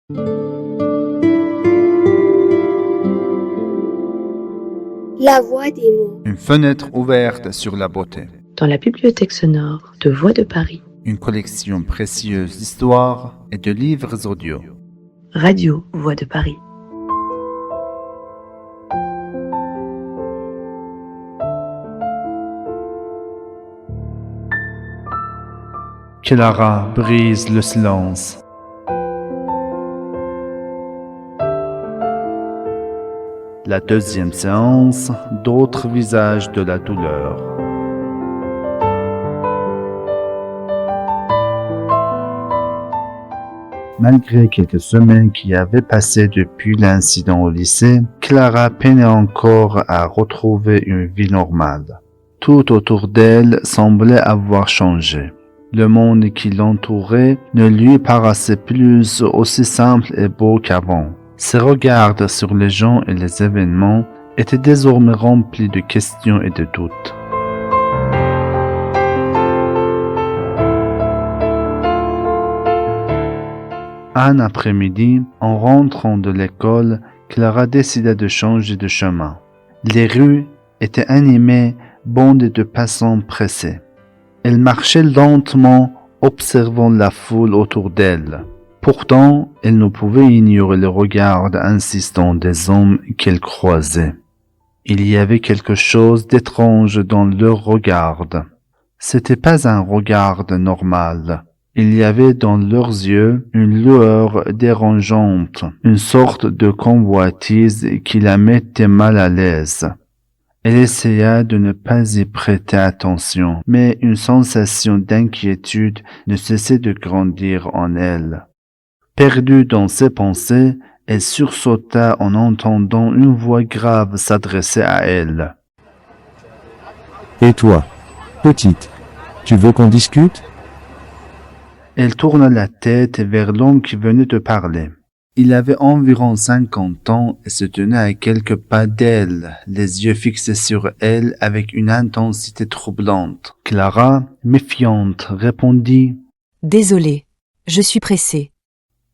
La voix des mots. Une fenêtre ouverte sur la beauté. Dans la bibliothèque sonore de Voix de Paris. Une collection précieuse d'histoires et de livres audio. Radio Voix de Paris. Clara brise le silence. La deuxième séance, d'autres visages de la douleur. Malgré quelques semaines qui avaient passé depuis l'incident au lycée, Clara peinait encore à retrouver une vie normale. Tout autour d'elle semblait avoir changé. Le monde qui l'entourait ne lui paraissait plus aussi simple et beau qu'avant. Ses regards sur les gens et les événements étaient désormais remplis de questions et de doutes. Un après-midi, en rentrant de l'école, Clara décida de changer de chemin. Les rues étaient animées, bondées de passants pressés. Elle marchait lentement, observant la foule autour d'elle. Pourtant, elle ne pouvait ignorer le regard insistant des hommes qu'elle croisait. Il y avait quelque chose d'étrange dans leur regard. C'était pas un regard normal. Il y avait dans leurs yeux une lueur dérangeante, une sorte de convoitise qui la mettait mal à l'aise. Elle essaya de ne pas y prêter attention, mais une sensation d'inquiétude ne cessait de grandir en elle. Perdue dans ses pensées, elle sursauta en entendant une voix grave s'adresser à elle. « Et toi, petite, tu veux qu'on discute ?» Elle tourna la tête vers l'homme qui venait de parler. Il avait environ 50 ans et se tenait à quelques pas d'elle, les yeux fixés sur elle avec une intensité troublante. Clara, méfiante, répondit « Désolée, je suis pressée. »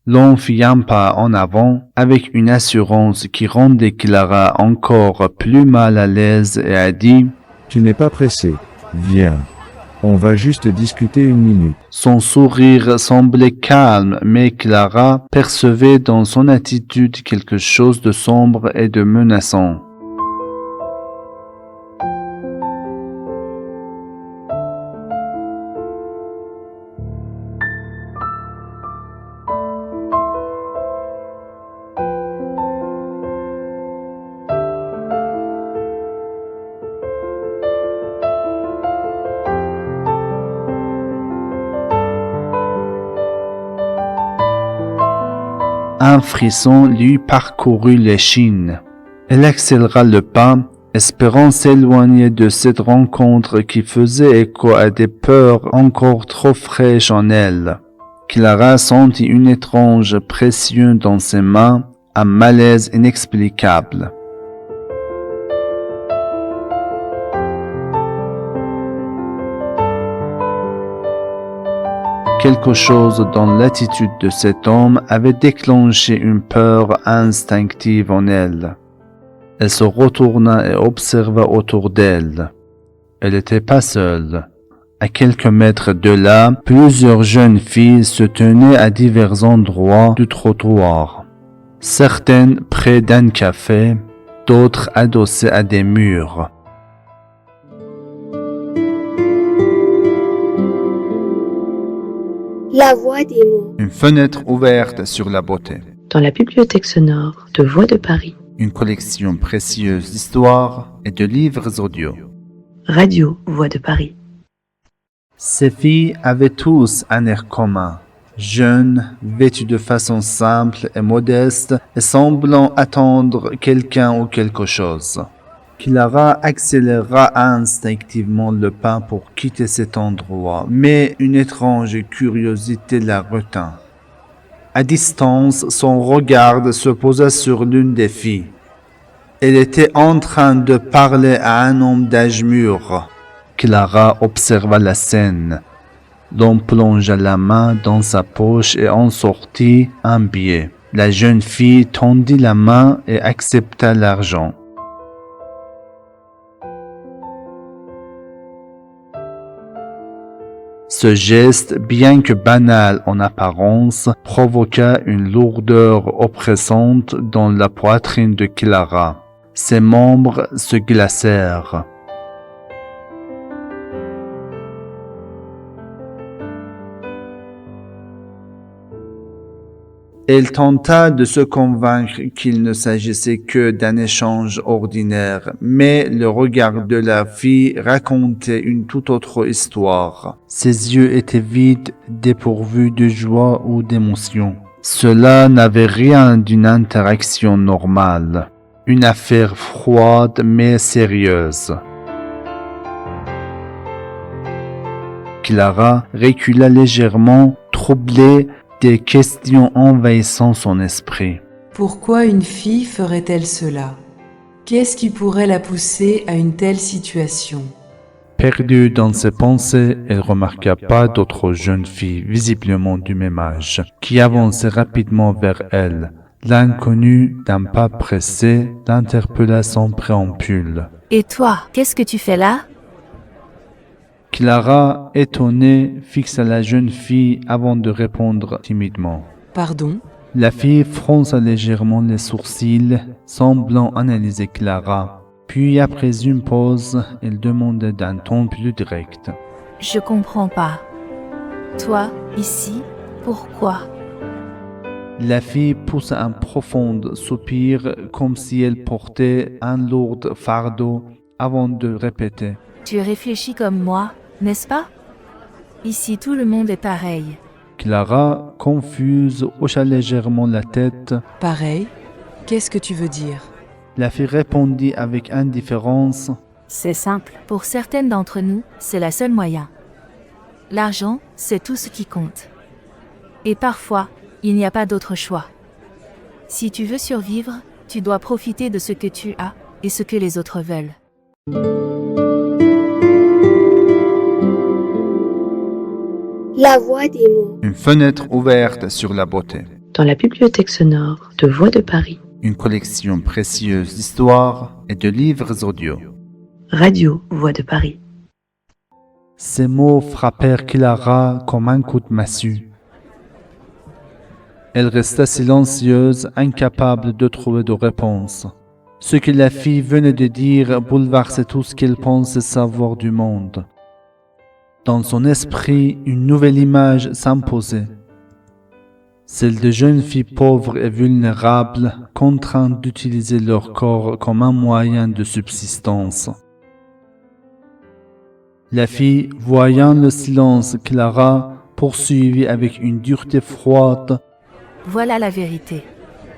L'homme fit un pas en avant avec une assurance qui rendait Clara encore plus mal à l'aise et a dit « Tu n'es pas pressé. Viens. On va juste discuter une minute. » Son sourire semblait calme, mais Clara percevait dans son attitude quelque chose de sombre et de menaçant. Un frisson lui parcourut l'échine. Elle accéléra le pas, espérant s'éloigner de cette rencontre qui faisait écho à des peurs encore trop fraîches en elle. Clara sentit une étrange pression dans ses mains, un malaise inexplicable. Quelque chose dans l'attitude de cet homme avait déclenché une peur instinctive en elle. Elle se retourna et observa autour d'elle. Elle n'était pas seule. À quelques mètres de là, plusieurs jeunes filles se tenaient à divers endroits du trottoir. Certaines près d'un café, d'autres adossées à des murs. La voix des mots. Une fenêtre ouverte sur la beauté. Dans la bibliothèque sonore de Voix de Paris. Une collection précieuse d'histoires et de livres audio. Radio Voix de Paris. Ces filles avaient tous un air commun, jeunes, vêtues de façon simple et modeste et semblant attendre quelqu'un ou quelque chose. Clara accéléra instinctivement le pas pour quitter cet endroit, mais une étrange curiosité la retint. À distance, son regard se posa sur l'une des filles. Elle était en train de parler à un homme d'âge mûr. Clara observa la scène. L'homme plongea la main dans sa poche et en sortit un billet. La jeune fille tendit la main et accepta l'argent. Ce geste, bien que banal en apparence, provoqua une lourdeur oppressante dans la poitrine de Clara. Ses membres se glacèrent. Elle tenta de se convaincre qu'il ne s'agissait que d'un échange ordinaire, mais le regard de la fille racontait une toute autre histoire. Ses yeux étaient vides, dépourvus de joie ou d'émotion. Cela n'avait rien d'une interaction normale, une affaire froide mais sérieuse. Clara recula légèrement, troublée. Des questions envahissant son esprit. Pourquoi une fille ferait-elle cela? Qu'est-ce qui pourrait la pousser à une telle situation? Perdue dans ses pensées, elle remarqua pas d'autres jeunes filles, visiblement du même âge, qui avançaient rapidement vers elle. L'inconnu, d'un pas pressé, l'interpella sans préambule. « Et toi, qu'est-ce que tu fais là ?» Clara, étonnée, fixa la jeune fille avant de répondre timidement. Pardon? La fille fronça légèrement les sourcils, semblant analyser Clara. Puis, après une pause, elle demanda d'un ton plus direct. « Je comprends pas. Toi, ici, pourquoi ?» La fille poussa un profond soupir, comme si elle portait un lourd fardeau, avant de répéter. « Tu réfléchis comme moi, n'est-ce pas? Ici, tout le monde est pareil. » Clara, confuse, hocha légèrement la tête. « Pareil? Qu'est-ce que tu veux dire? » La fille répondit avec indifférence. « C'est simple. Pour certaines d'entre nous, c'est le seul moyen. L'argent, c'est tout ce qui compte. Et parfois, il n'y a pas d'autre choix. Si tu veux survivre, tu dois profiter de ce que tu as et ce que les autres veulent. » La voix des mots. Une fenêtre ouverte sur la beauté. Dans la bibliothèque sonore de Voix de Paris. Une collection précieuse d'histoires et de livres audio. Radio Voix de Paris. Ces mots frappèrent Clara comme un coup de massue. Elle resta silencieuse, incapable de trouver de réponse. Ce que la fille venait de dire bouleversait tout ce qu'elle pensait savoir du monde. Dans son esprit, une nouvelle image s'imposait. Celle de jeunes filles pauvres et vulnérables, contraintes d'utiliser leur corps comme un moyen de subsistance. La fille, voyant le silence, Clara poursuivit avec une dureté froide. « Voilà la vérité.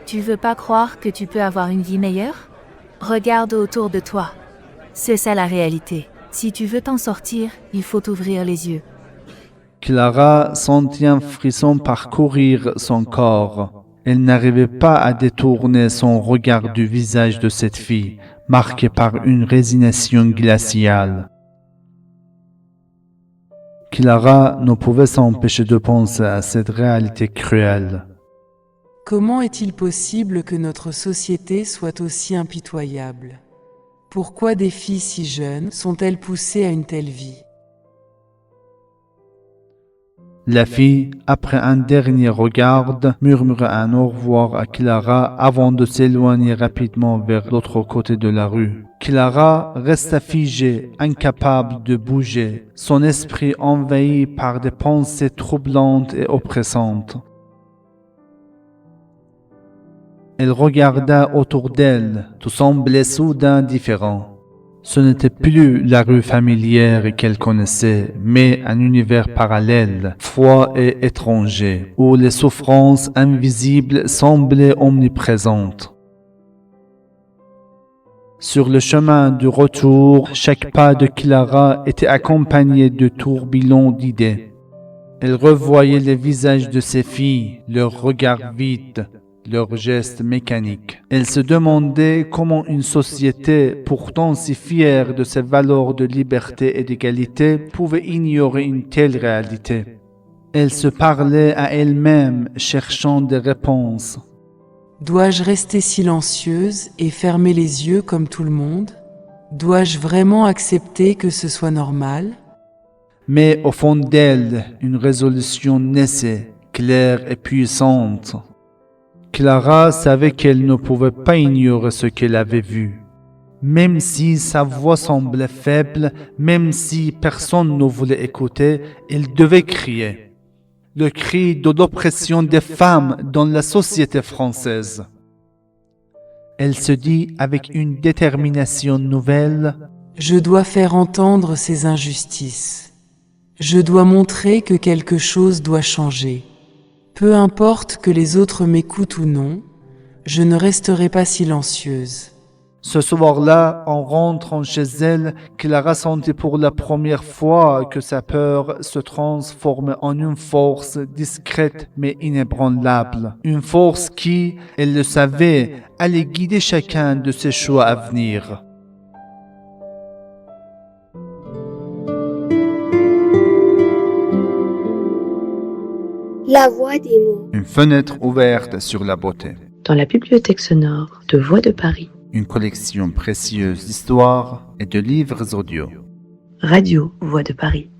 Tu veux pas croire que tu peux avoir une vie meilleure? Regarde autour de toi. C'est ça la réalité. Si tu veux t'en sortir, il faut ouvrir les yeux. » Clara sentit un frisson parcourir son corps. Elle n'arrivait pas à détourner son regard du visage de cette fille, marqué par une résignation glaciale. Clara ne pouvait s'empêcher de penser à cette réalité cruelle. Comment est-il possible que notre société soit aussi impitoyable? Pourquoi des filles si jeunes sont-elles poussées à une telle vie? La fille, après un dernier regard, murmura un au revoir à Clara avant de s'éloigner rapidement vers l'autre côté de la rue. Clara resta figée, incapable de bouger, son esprit envahi par des pensées troublantes et oppressantes. Elle regarda autour d'elle, tout semblait soudain différent. Ce n'était plus la rue familière qu'elle connaissait, mais un univers parallèle, froid et étranger, où les souffrances invisibles semblaient omniprésentes. Sur le chemin du retour, chaque pas de Clara était accompagné de tourbillons d'idées. Elle revoyait les visages de ses filles, leurs regards vides, leurs gestes mécaniques. Elle se demandait comment une société, pourtant si fière de ses valeurs de liberté et d'égalité, pouvait ignorer une telle réalité. Elle se parlait à elle-même, cherchant des réponses. Dois-je rester silencieuse et fermer les yeux comme tout le monde? Dois-je vraiment accepter que ce soit normal? Mais au fond d'elle, une résolution naissait, claire et puissante. Clara savait qu'elle ne pouvait pas ignorer ce qu'elle avait vu. Même si sa voix semblait faible, même si personne ne voulait écouter, elle devait crier. Le cri de l'oppression des femmes dans la société française. Elle se dit avec une détermination nouvelle: Je dois faire entendre ces injustices. Je dois montrer que quelque chose doit changer. Peu importe que les autres m'écoutent ou non, je ne resterai pas silencieuse. Ce soir-là, en rentrant chez elle, Clara sentit pour la première fois que sa peur se transformait en une force discrète mais inébranlable. Une force qui, elle le savait, allait guider chacun de ses choix à venir. La voix des mots. Une fenêtre ouverte sur la beauté. Dans la bibliothèque sonore de Voix de Paris. Une collection précieuse d'histoires et de livres audio. Radio Voix de Paris.